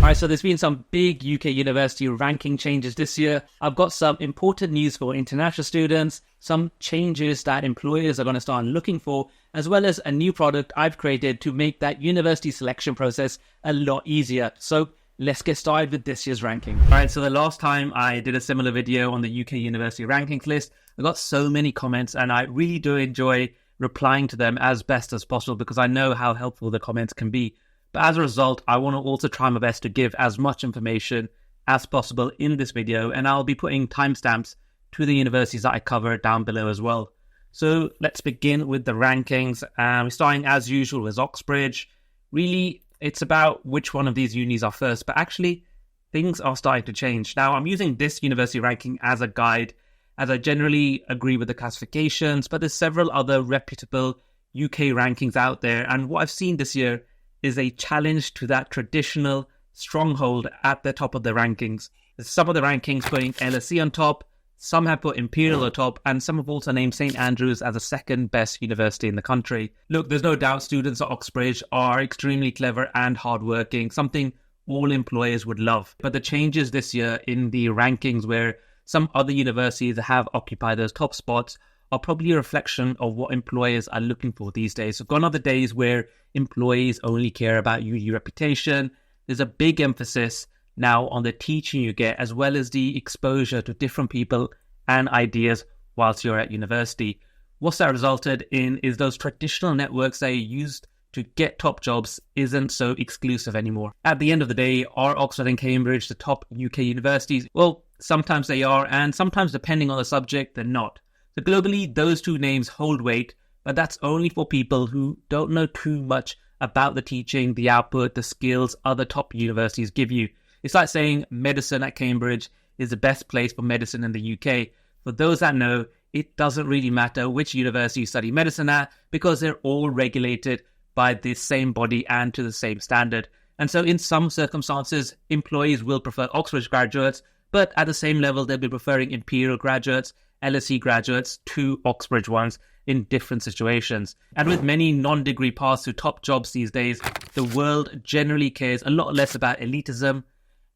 All right, so there's been some big UK university ranking changes this year. I've got some important news for international students, some changes that employers are going to start looking for, as well as a new product I've created to make that university selection process a lot easier. So let's get started with this year's ranking. All right, so the last time I did a similar video on the UK university rankings list, I got so many comments and I really do enjoy replying to them as best as possible because I know how helpful the comments can be. But as a result, I want to also try my best to give as much information as possible in this video, and I'll be putting timestamps to the universities that I cover down below as well. So let's begin with the rankings. We're starting as usual with Oxbridge. Really, it's about which one of these unis are first, but actually things are starting to change. Now, I'm using this university ranking as a guide, as I generally agree with the classifications, but there's several other reputable UK rankings out there, and what I've seen this year is a challenge to that traditional stronghold at the top of the rankings. Some of the rankings putting LSE on top, some have put Imperial on top, and some have also named St Andrews as the second best university in the country. Look, there's no doubt students at Oxbridge are extremely clever and hardworking, something all employers would love. But the changes this year in the rankings where some other universities have occupied those top spots are probably a reflection of what employers are looking for these days. So gone are the days where employees only care about your reputation. There's a big emphasis now on the teaching you get, as well as the exposure to different people and ideas whilst you're at university. What's that resulted in is those traditional networks that you used to get top jobs isn't so exclusive anymore. At the end of the day, are Oxford and Cambridge the top UK universities? Well, sometimes they are, and sometimes depending on the subject, they're not. So globally, those two names hold weight, but that's only for people who don't know too much about the teaching, the output, the skills other top universities give you. It's like saying medicine at Cambridge is the best place for medicine in the UK. For those that know, it doesn't really matter which university you study medicine at because they're all regulated by the same body and to the same standard. And so in some circumstances, employees will prefer Oxford graduates, but at the same level, they'll be preferring Imperial graduates, LSE graduates to Oxbridge ones in different situations. And with many non-degree paths to top jobs these days, the world generally cares a lot less about elitism,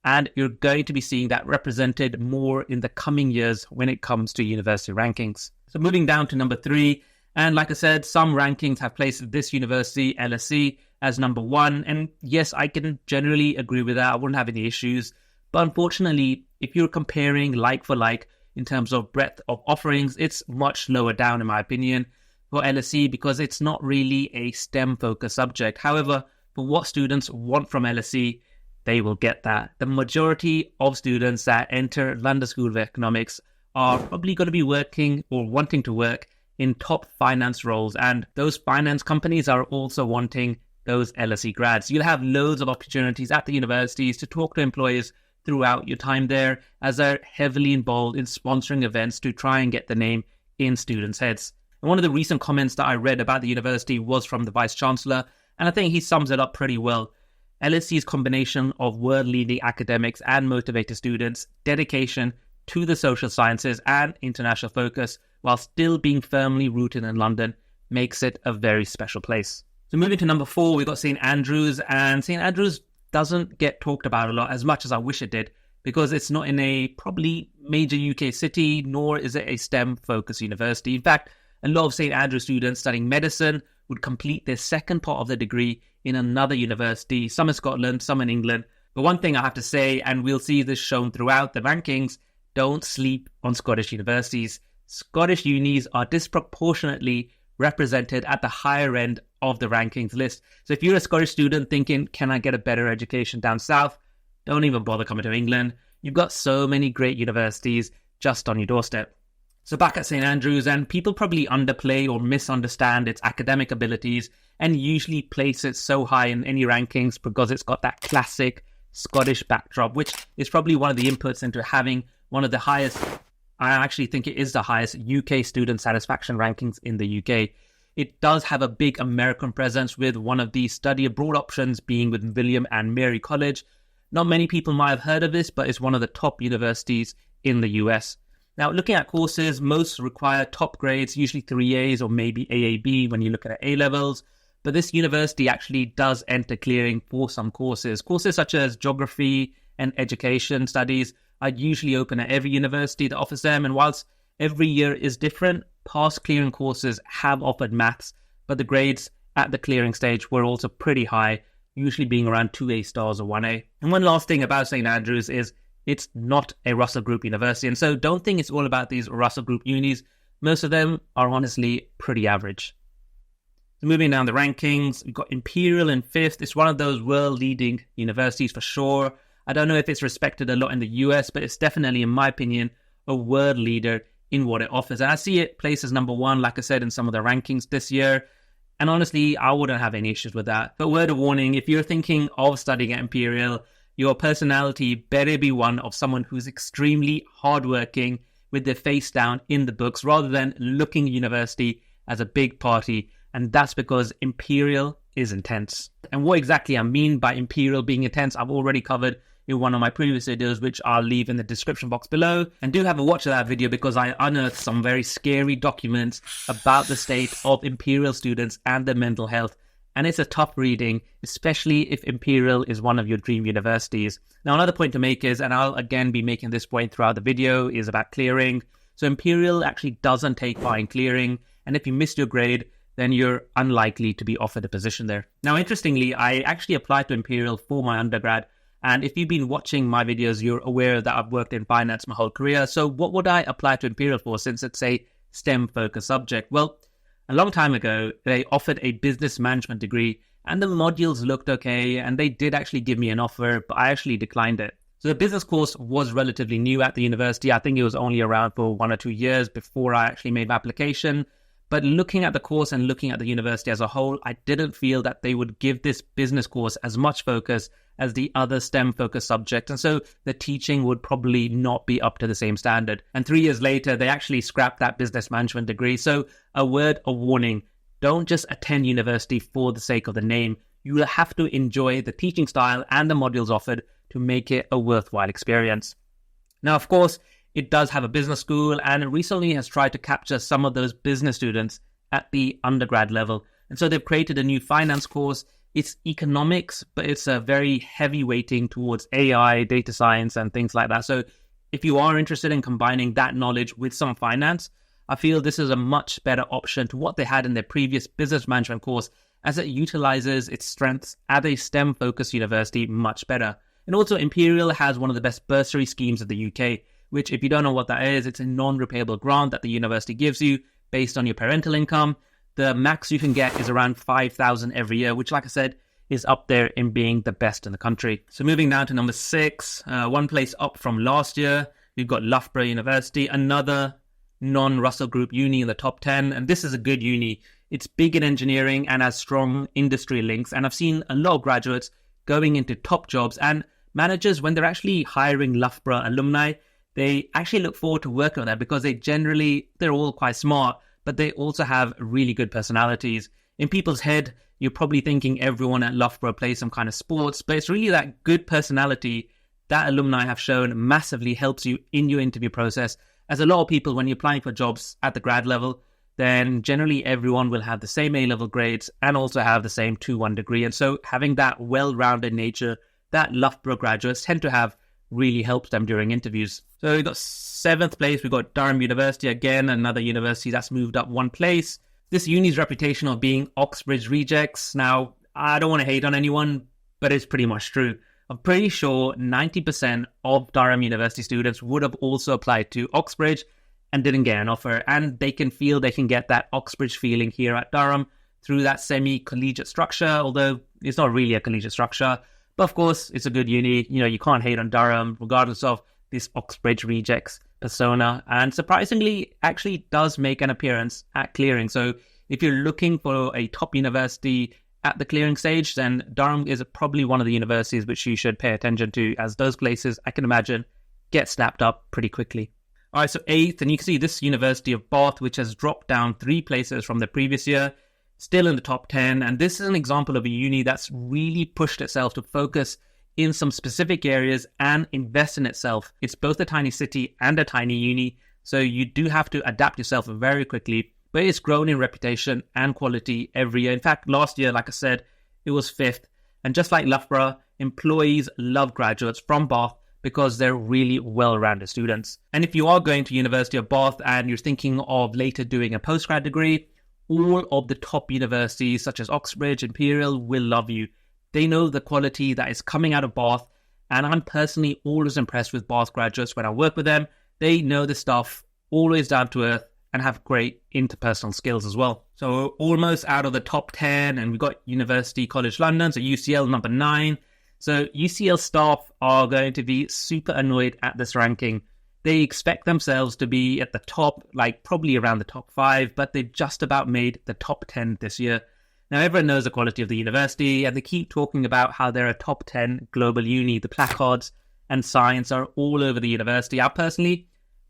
and you're going to be seeing that represented more in the coming years when it comes to university rankings. So moving down to number 3, and like I said, some rankings have placed this university, LSE, as number 1, and yes, I can generally agree with that. I wouldn't have any issues, but unfortunately, if you're comparing like for like, in terms of breadth of offerings, it's much lower down in my opinion for LSE because it's not really a STEM focused subject. However, for what students want from LSE, they will get that. The majority of students that enter London School of Economics are probably going to be working or wanting to work in top finance roles, and those finance companies are also wanting those LSE grads. You'll have loads of opportunities at the universities to talk to employers throughout your time there, as they're heavily involved in sponsoring events to try and get the name in students' heads. And one of the recent comments that I read about the university was from the Vice-Chancellor, and I think he sums it up pretty well. LSE's combination of world-leading academics and motivated students, dedication to the social sciences and international focus, while still being firmly rooted in London, makes it a very special place. So moving to number 4, we've got St Andrews, and St Andrews doesn't get talked about a lot as much as I wish it did because it's not in a probably major UK city, nor is it a STEM-focused university. In fact, a lot of St Andrews students studying medicine would complete their second part of their degree in another university, some in Scotland, some in England. But one thing I have to say, and we'll see this shown throughout the rankings, don't sleep on Scottish universities. Scottish unis are disproportionately represented at the higher end of the rankings list. So if you're a Scottish student thinking, can I get a better education down south? Don't even bother coming to England. You've got so many great universities just on your doorstep. So back at St Andrews, and people probably underplay or misunderstand its academic abilities and usually place it so high in any rankings because it's got that classic Scottish backdrop, which is probably one of the inputs into having one of the highest, I actually think it is the highest UK student satisfaction rankings in the UK. It does have a big American presence, with one of the study abroad options being with William and Mary College. Not many people might have heard of this, but it's one of the top universities in the US. Now, looking at courses, most require top grades, usually 3As or maybe AAB when you look at A-levels. But this university actually does enter clearing for some courses. Courses such as geography and education studies are usually open at every university that offers them. And whilst every year is different, past clearing courses have offered maths, but the grades at the clearing stage were also pretty high, usually being around 2A stars or 1A. And one last thing about St. Andrews is it's not a Russell Group university. And so don't think it's all about these Russell Group unis. Most of them are honestly pretty average. So moving down the rankings, we've got Imperial in 5th. It's one of those world-leading universities for sure. I don't know if it's respected a lot in the US, but it's definitely, in my opinion, a world leader in what it offers. And I see it placed as number 1, like I said, in some of the rankings this year. And honestly, I wouldn't have any issues with that. But word of warning, if you're thinking of studying at Imperial, your personality better be one of someone who's extremely hardworking with their face down in the books rather than looking at university as a big party. And that's because Imperial is intense. And what exactly I mean by Imperial being intense, I've already covered in one of my previous videos, which I'll leave in the description box below. And do have a watch of that video because I unearthed some very scary documents about the state of Imperial students and their mental health. And it's a tough reading, especially if Imperial is one of your dream universities. Now, another point to make is, and I'll again be making this point throughout the video, is about clearing. So Imperial actually doesn't take part in clearing. And if you missed your grade, then you're unlikely to be offered a position there. Now, interestingly, I actually applied to Imperial for my undergrad. And if you've been watching my videos, you're aware that I've worked in finance my whole career. So what would I apply to Imperial for since it's a STEM-focused subject? Well, a long time ago, they offered a business management degree and the modules looked okay. And they did actually give me an offer, but I actually declined it. So the business course was relatively new at the university. I think it was only around for 1 or 2 years before I actually made my application. But looking at the course and looking at the university as a whole, I didn't feel that they would give this business course as much focus as the other STEM-focused subjects. And so the teaching would probably not be up to the same standard. And 3 years later, they actually scrapped that business management degree. So a word of warning, don't just attend university for the sake of the name. You will have to enjoy the teaching style and the modules offered to make it a worthwhile experience. Now, of course, it does have a business school and recently has tried to capture some of those business students at the undergrad level. And so they've created a new finance course. It's economics, but it's a very heavy weighting towards AI, data science, and things like that. So if you are interested in combining that knowledge with some finance, I feel this is a much better option to what they had in their previous business management course, as it utilizes its strengths at a STEM-focused university much better. And also Imperial has one of the best bursary schemes in the UK, which, if you don't know what that is, it's a non-repayable grant that the university gives you based on your parental income. The max you can get is around 5,000 every year, which, like I said, is up there in being the best in the country. So moving down to number 6, one place up from last year, we've got Loughborough University, another non-Russell Group uni in the top 10. And this is a good uni. It's big in engineering and has strong industry links. And I've seen a lot of graduates going into top jobs, and managers, when they're actually hiring Loughborough alumni, they actually look forward to working with them because they're all quite smart, but they also have really good personalities. In people's head, you're probably thinking everyone at Loughborough plays some kind of sports, but it's really that good personality that alumni have shown massively helps you in your interview process. As a lot of people, when you're applying for jobs at the grad level, then generally everyone will have the same A-level grades and also have the same 2-1 degree. And so having that well-rounded nature that Loughborough graduates tend to have really helps them during interviews. So we've got 7th place, we've got Durham University, again, another university that's moved up 1 place. This uni's reputation of being Oxbridge rejects. Now, I don't want to hate on anyone, but it's pretty much true. I'm pretty sure 90% of Durham University students would have also applied to Oxbridge and didn't get an offer. And they can feel they can get that Oxbridge feeling here at Durham through that semi-collegiate structure, although it's not really a collegiate structure. But of course, it's a good uni. You know, you can't hate on Durham, regardless of this Oxbridge rejects persona. And surprisingly, actually does make an appearance at clearing. So if you're looking for a top university at the clearing stage, then Durham is probably one of the universities which you should pay attention to, as those places, I can imagine, get snapped up pretty quickly. All right, so 8th, and you can see this University of Bath, which has dropped down 3 places from the previous year, still in the top 10. And this is an example of a uni that's really pushed itself to focus in some specific areas and invest in itself. It's both a tiny city and a tiny uni, so you do have to adapt yourself very quickly. but it's grown in reputation and quality every year. In fact, last year, like I said, it was 5th. And just like Loughborough, employees love graduates from Bath because they're really well-rounded students. And if you are going to University of Bath and you're thinking of later doing a postgrad degree, all of the top universities such as Oxbridge, Imperial will love you. They know the quality that is coming out of Bath, and I'm personally always impressed with Bath graduates when I work with them. They know the stuff, always down to earth, and have great interpersonal skills as well. So almost out of the top 10, and we've got University College London, so UCL number 9. So UCL staff are going to be super annoyed at this ranking. They expect themselves to be at the top, like probably around the top 5, but they've just about made the top 10 this year. Now, everyone knows the quality of the university, and they keep talking about how they're a top 10 global uni. The placards and signs are all over the university. I personally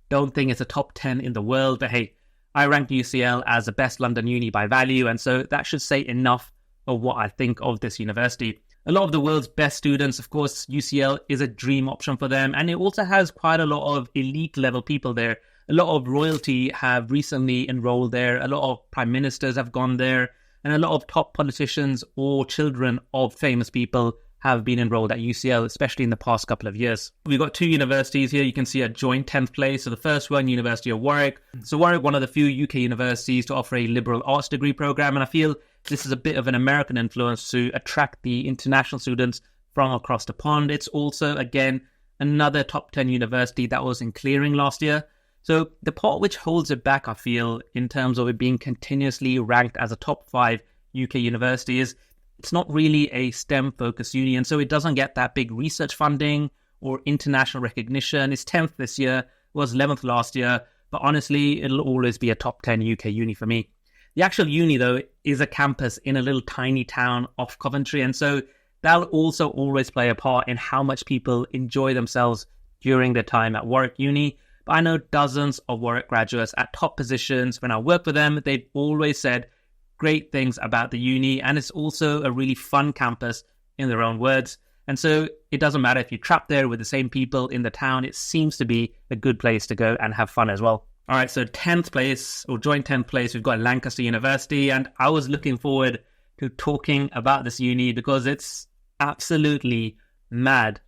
don't think it's a top 10 in the world, but hey, I rank UCL as the best London uni by value, and so that should say enough of what I think of this university. A lot of the world's best students, of course, UCL is a dream option for them, and it also has quite a lot of elite level people there. A lot of royalty have recently enrolled there, a lot of prime ministers have gone there, and a lot of top politicians or children of famous people have been enrolled at UCL, especially in the past couple of years. We've got 2 universities here. You can see a joint 10th place. So the first one, University of Warwick. So Warwick, one of the few UK universities to offer a liberal arts degree program. And I feel this is a bit of an American influence to attract the international students from across the pond. It's also, again, another top 10 university that was in clearing last year. So the part which holds it back, I feel, in terms of it being continuously ranked as a top 5 UK university is it's not really a STEM-focused uni, and so it doesn't get that big research funding or international recognition. It's 10th this year, was 11th last year, but honestly, it'll always be a top 10 UK uni for me. The actual uni, though, is a campus in a little tiny town off Coventry, and so that'll also always play a part in how much people enjoy themselves during their time at Warwick Uni. But I know dozens of Warwick graduates at top positions. When I work with them, they've always said great things about the uni, and it's also a really fun campus in their own words. And so it doesn't matter if you're trapped there with the same people in the town, it seems to be a good place to go and have fun as well. All right, so 10th place, or joint 10th place, we've got Lancaster University, and I was looking forward to talking about this uni because it's absolutely mad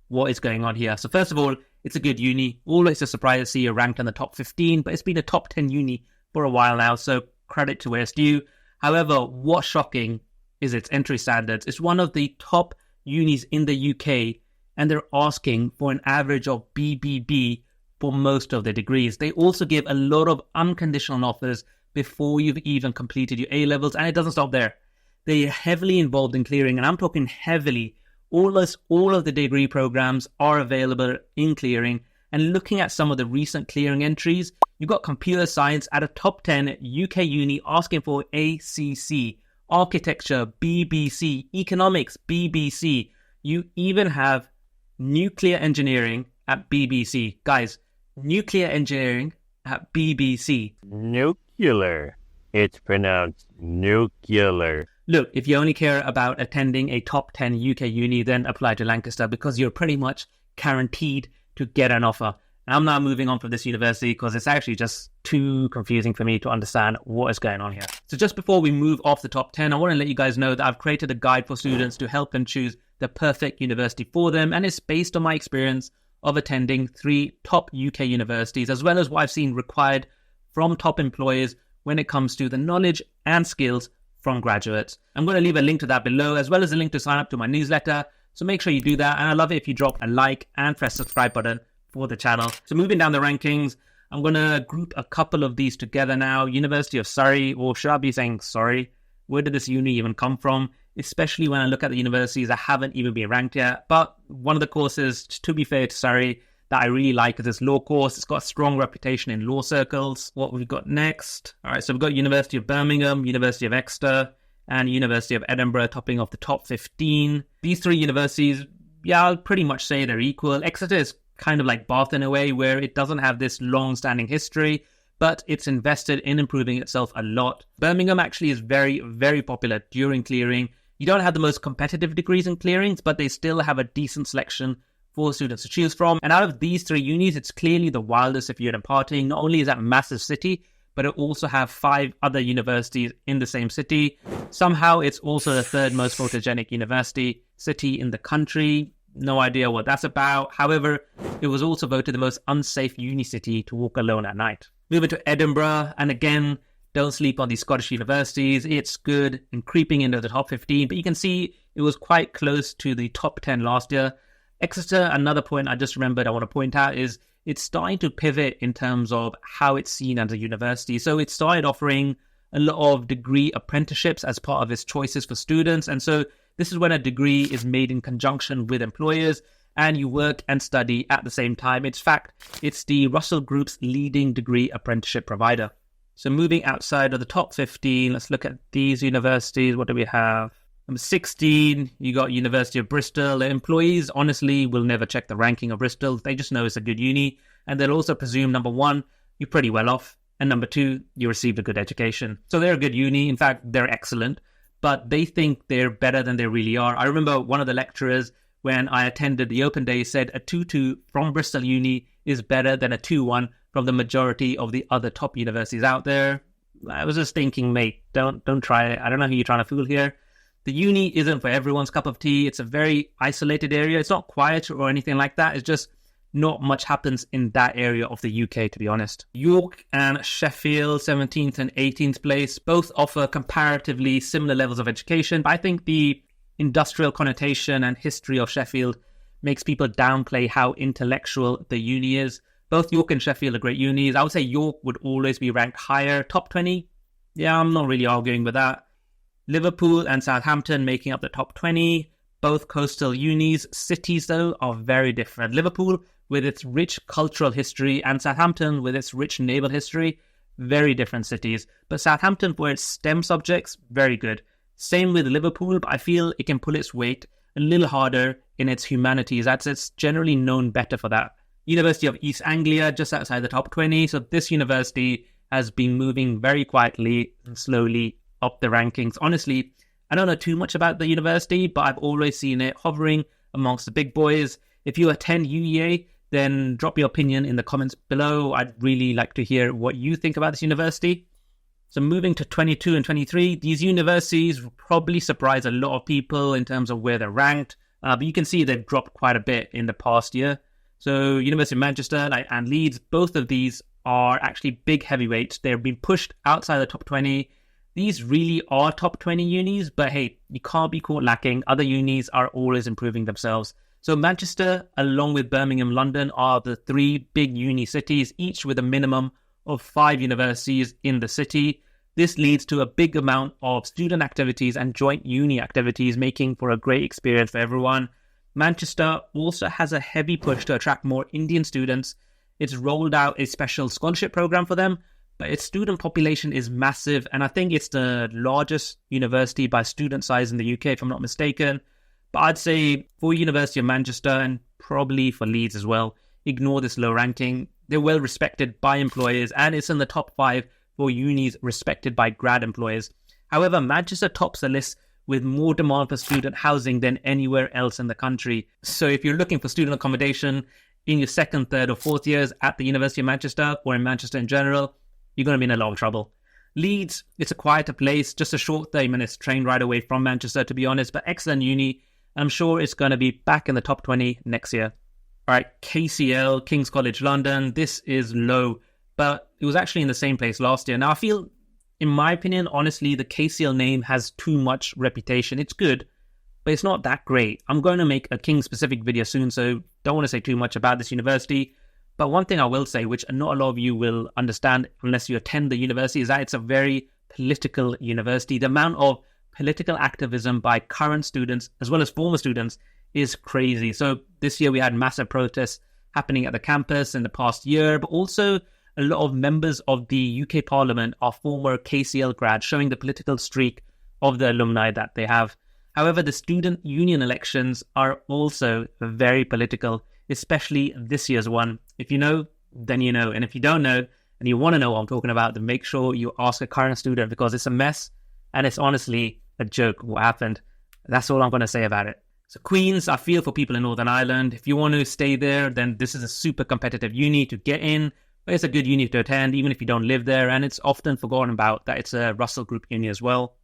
what is going on here. So first of all, it's a good uni. Always a surprise to see it ranked in the top 15, but it's been a top 10 uni for a while now, so credit to where it's due. However, what's shocking is its entry standards. It's one of the top unis in the UK, and they're asking for an average of BBB for most of their degrees. They also give a lot of unconditional offers before you've even completed your A-levels, and it doesn't stop there. They're heavily involved in clearing, and I'm talking heavily. All of the degree programs are available in clearing, and looking at some of the recent clearing entries, you've got computer science at a top 10 UK uni asking for ACC, architecture, BBC, economics, BBC. You even have nuclear engineering at BBC. Guys, nuclear engineering at BBC. Nuclear. It's pronounced nuclear. Look, if you only care about attending a top 10 UK uni, then apply to Lancaster because you're pretty much guaranteed to get an offer. And I'm now moving on from this university because it's actually just too confusing for me to understand what is going on here. So just before we move off the top 10, I want to let you guys know that I've created a guide for students to help them choose the perfect university for them. And it's based on my experience of attending 3 top UK universities, as well as what I've seen required from top employers when it comes to the knowledge and skills from graduates. I'm going to leave a link to that below, as well as a link to sign up to my newsletter. So make sure you do that. And I'd love it if you drop a like and press the subscribe button for the channel. So moving down the rankings, I'm going to group a couple of these together now. University of Surrey, or should I be saying sorry? Where did this uni even come from? Especially when I look at the universities that haven't even been ranked yet. But one of the courses, to be fair to Surrey, that I really like is this law course. It's got a strong reputation in law circles. What we've got next? All right, so we've got University of Birmingham, University of Exeter, and University of Edinburgh topping off the top 15. These 3 universities, yeah, I'll pretty much say they're equal. Exeter is kind of like Bath in a way, where it doesn't have this long-standing history, but it's invested in improving itself a lot. Birmingham actually is very, very popular during clearing. You don't have the most competitive degrees in clearings, but they still have a decent selection for students to choose from. And out of these 3 unis, it's clearly the wildest if you're imparting. Not only is that a massive city, but it also have 5 other universities in the same city. Somehow it's also the 3rd most photogenic university city in the country. No idea what that's about. However, it was also voted the most unsafe uni city to walk alone at night. Moving to Edinburgh, and again, don't sleep on these Scottish universities. It's good and creeping into the top 15, but you can see it was quite close to the top 10 last year. Exeter, another point I just remembered I want to point out is it's starting to pivot in terms of how it's seen as a university. So it started offering a lot of degree apprenticeships as part of its choices for students. And so this is when a degree is made in conjunction with employers and you work and study at the same time. In fact, it's the Russell Group's leading degree apprenticeship provider. So moving outside of the top 15, let's look at these universities. What do we have? Number 16, you got University of Bristol. The employees, honestly, will never check the ranking of Bristol. They just know it's a good uni. And they'll also presume, number 1, you're pretty well off. And number 2, you received a good education. So they're a good uni. In fact, they're excellent. But they think they're better than they really are. I remember one of the lecturers, when I attended the open day, said a 2-2 from Bristol Uni is better than a 2-1 from the majority of the other top universities out there. I was just thinking, mate, don't try it. I don't know who you're trying to fool here. The uni isn't for everyone's cup of tea. It's a very isolated area. It's not quiet or anything like that. It's just not much happens in that area of the UK, to be honest. York and Sheffield, 17th and 18th place, both offer comparatively similar levels of education. But I think the industrial connotation and history of Sheffield makes people downplay how intellectual the uni is. Both York and Sheffield are great unis. I would say York would always be ranked higher. Top 20? Yeah, I'm not really arguing with that. Liverpool and Southampton making up the top 20. Both coastal unis. Cities, though, are very different. Liverpool, with its rich cultural history, and Southampton, with its rich naval history, very different cities. But Southampton, for its STEM subjects, very good. Same with Liverpool, but I feel it can pull its weight a little harder in its humanities, as it's generally known better for that. University of East Anglia, just outside the top 20. So this university has been moving very quietly and slowly up the rankings. Honestly, I don't know too much about the university, but I've always seen it hovering amongst the big boys. If you attend UEA, then drop your opinion in the comments below. I'd really like to hear what you think about this university. So moving to 22 and 23, these universities will probably surprise a lot of people in terms of where they're ranked. But you can see they've dropped quite a bit in the past year. So University of Manchester and Leeds, both of these are actually big heavyweights. They're being pushed outside the top 20. These really are top 20 unis, but hey, you can't be caught lacking. Other unis are always improving themselves. So Manchester, along with Birmingham, London, are the 3 big uni cities, each with a minimum of 5 universities in the city. This leads to a big amount of student activities and joint uni activities, making for a great experience for everyone. Manchester also has a heavy push to attract more Indian students. It's rolled out a special scholarship program for them, but its student population is massive, and I think it's the largest university by student size in the UK, if I'm not mistaken. But I'd say for University of Manchester, and probably for Leeds as well, ignore this low ranking. They're well respected by employers, and it's in the top 5 for unis respected by grad employers. However, Manchester tops the list with more demand for student housing than anywhere else in the country. So if you're looking for student accommodation in your 2nd, 3rd or 4th years at the University of Manchester, or in Manchester in general, you're going to be in a lot of trouble. Leeds, it's a quieter place, just a short 30 minutes train ride away from Manchester, to be honest, but excellent uni. I'm sure it's going to be back in the top 20 next year. All right, KCL, King's College London, this is low, but it was actually in the same place last year. Now, I feel, in my opinion, honestly, the KCL name has too much reputation. It's good, but it's not that great. I'm going to make a King-specific video soon, so don't want to say too much about this university. But one thing I will say, which not a lot of you will understand unless you attend the university, is that it's a very political university. The amount of political activism by current students as well as former students is crazy. So this year we had massive protests happening at the campus in the past year, but also a lot of members of the UK Parliament are former KCL grads, showing the political streak of the alumni that they have. However, the student union elections are also very political, especially this year's one. If you know, then you know. And if you don't know, and you want to know what I'm talking about, then make sure you ask a current student, because it's a mess, and it's honestly a joke what happened. That's all I'm going to say about it. So Queen's, I feel for people in Northern Ireland. If you want to stay there, then this is a super competitive uni to get in. But it's a good uni to attend, even if you don't live there, and it's often forgotten about that it's a Russell Group uni as well.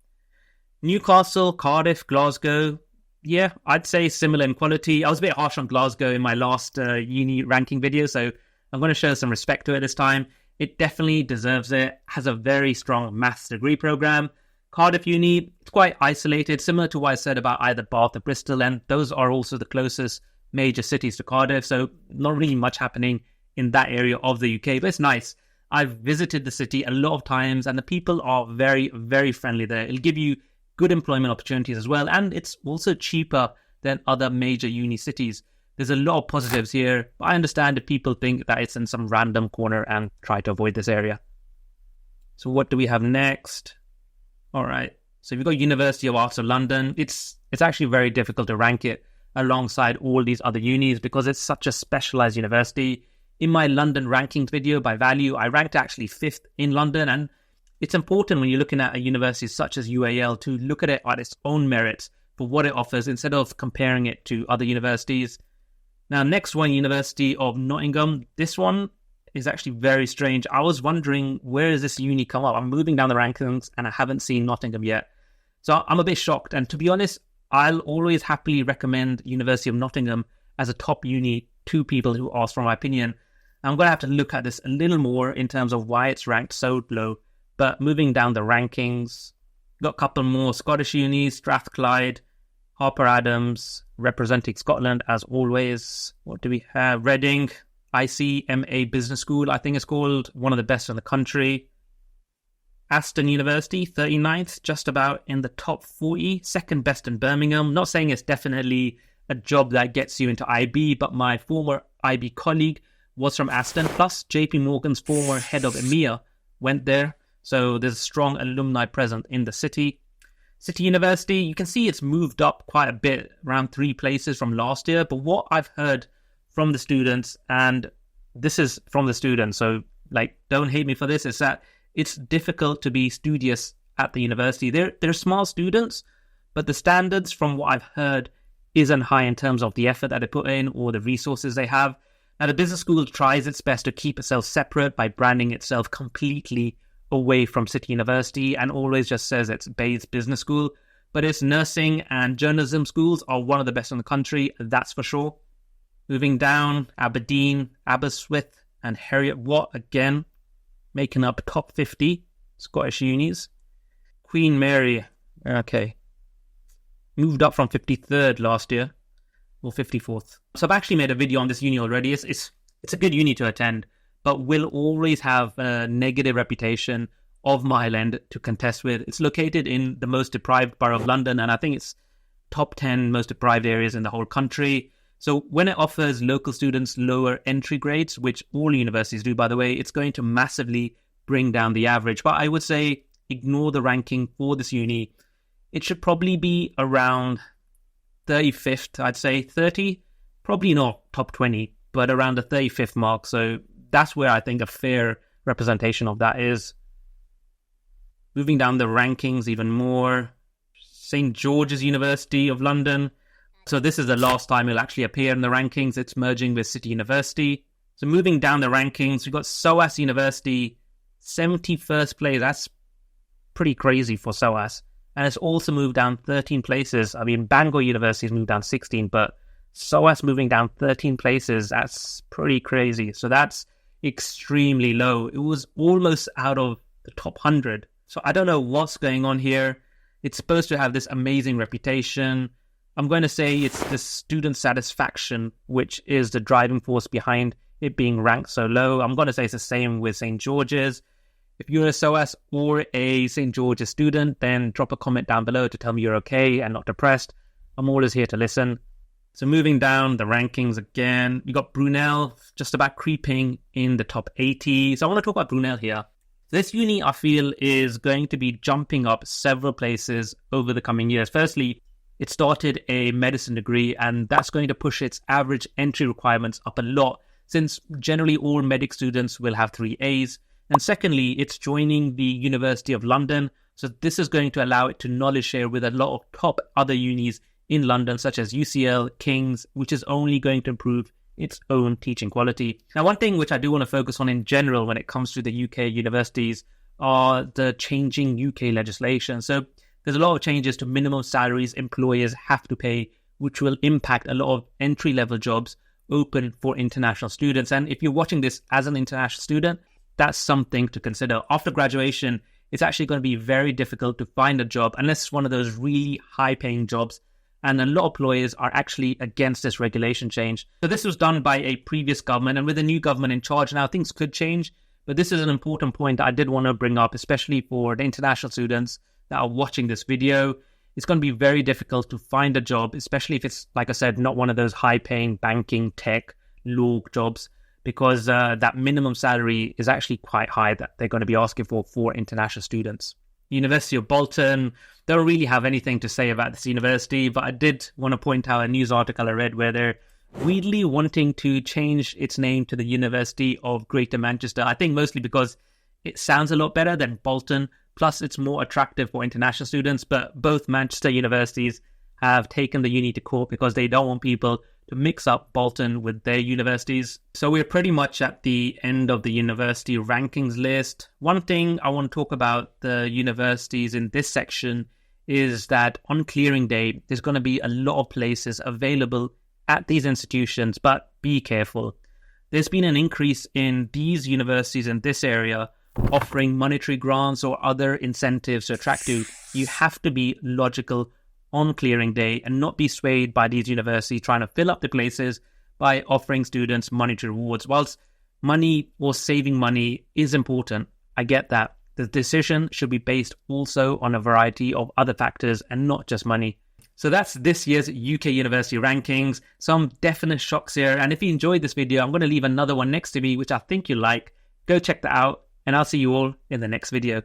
Newcastle, Cardiff, Glasgow, yeah, I'd say similar in quality. I was a bit harsh on Glasgow in my last uni ranking video, so I'm going to show some respect to it this time. It definitely deserves it. Has a very strong maths degree program. Cardiff Uni, it's quite isolated, similar to what I said about either Bath or Bristol, and those are also the closest major cities to Cardiff, so not really much happening in that area of the UK, but it's nice. I've visited the city a lot of times, and the people are very, very friendly there. It'll give you good employment opportunities as well, and it's also cheaper than other major uni cities. There's a lot of positives here, but I understand if people think that it's in some random corner and try to avoid this area. So what do we have next? All right, so we've got University of Arts of London. It's actually very difficult to rank it alongside all these other unis because it's such a specialized university. In my London rankings video by value, I ranked actually 5th in London, and it's important when you're looking at a university such as UAL to look at it on its own merits for what it offers instead of comparing it to other universities. Now, next one, University of Nottingham. This one is actually very strange. I was wondering, where does this uni come up? I'm moving down the rankings and I haven't seen Nottingham yet. So I'm a bit shocked. And to be honest, I'll always happily recommend University of Nottingham as a top uni to people who ask for my opinion. I'm going to have to look at this a little more in terms of why it's ranked so low. But moving down the rankings, got a couple more Scottish unis, Strathclyde, Harper Adams, representing Scotland as always. What do we have? Reading, ICMA Business School, I think it's called, one of the best in the country. Aston University, 39th, just about in the top 40, second best in Birmingham. Not saying it's definitely a job that gets you into IB, but my former IB colleague was from Aston, plus JP Morgan's former head of EMEA went there. So there's a strong alumni present in the city. City University, you can see it's moved up quite a bit, around 3 places from last year. But what I've heard from the students, and this is from the students, so don't hate me for this, is that it's difficult to be studious at the university. They're small students, but the standards from what I've heard isn't high in terms of the effort that they put in or the resources they have. Now, the business school tries its best to keep itself separate by branding itself completely away from City University and always just says it's Bayes Business School. But its nursing and journalism schools are one of the best in the country, that's for sure. Moving down, Aberdeen, Aberystwyth and Heriot-Watt again, making up top 50 Scottish unis. Queen Mary, okay, moved up from 53rd last year, or 54th. So I've actually made a video on this uni already. It's a good uni to attend, but will always have a negative reputation of Mile End to contest with. It's located in the most deprived borough of London, and I think it's top 10 most deprived areas in the whole country. So when it offers local students lower entry grades, which all universities do, by the way, it's going to massively bring down the average. But I would say ignore the ranking for this uni. It should probably be around 35th, I'd say 30, probably not top 20, but around the 35th mark. So that's where I think a fair representation of that is. Moving down the rankings even more, St. George's University of London. So this is the last time it'll actually appear in the rankings. It's merging with City University. So moving down the rankings, we've got SOAS University, 71st place. That's pretty crazy for SOAS. And it's also moved down 13 places. I mean, Bangor University has moved down 16, but SOAS moving down 13 places, that's pretty crazy. So that's extremely low. It was almost out of the top 100. So I don't know what's going on here. It's supposed to have this amazing reputation. I'm going to say it's the student satisfaction, which is the driving force behind it being ranked so low. I'm going to say it's the same with St. George's. If you're a SOAS or a St. George's student, then drop a comment down below to tell me you're okay and not depressed. I'm always here to listen. So moving down the rankings again, you got Brunel just about creeping in the top 80. So I want to talk about Brunel here. This uni, I feel, is going to be jumping up several places over the coming years. Firstly, it started a medicine degree, and that's going to push its average entry requirements up a lot, since generally all medic students will have 3 A's. And secondly, it's joining the University of London, so this is going to allow it to knowledge share with a lot of top other unis in London, such as UCL, King's, which is only going to improve its own teaching quality. Now, one thing which I do want to focus on in general when it comes to the UK universities are the changing UK legislation. So there's a lot of changes to minimum salaries employers have to pay, which will impact a lot of entry-level jobs open for international students. And if you're watching this as an international student, that's something to consider. After graduation, it's actually going to be very difficult to find a job unless it's one of those really high-paying jobs. And a lot of employers are actually against this regulation change. So this was done by a previous government, and with a new government in charge now, things could change. But this is an important point that I did want to bring up, especially for the international students that are watching this video. It's going to be very difficult to find a job, especially if it's, like I said, not one of those high-paying banking, tech, law jobs, because that minimum salary is actually quite high that they're going to be asking for international students. University of Bolton, don't really have anything to say about this university, but I did want to point out a news article I read where they're weirdly wanting to change its name to the University of Greater Manchester. I think mostly because it sounds a lot better than Bolton, plus it's more attractive for international students, but both Manchester universities have taken the uni to court because they don't want people to mix up Bolton with their universities. So we're pretty much at the end of the university rankings list. One thing I want to talk about the universities in this section is that on clearing day, there's going to be a lot of places available at these institutions, but be careful. There's been an increase in these universities in this area offering monetary grants or other incentives to attract you. You have to be logical on clearing day and not be swayed by these universities trying to fill up the places by offering students monetary rewards. Whilst money or saving money is important, I get that. The decision should be based also on a variety of other factors and not just money. So that's this year's UK university rankings. Some definite shocks here. And if you enjoyed this video, I'm going to leave another one next to me, which I think you'll like. Go check that out, and I'll see you all in the next video.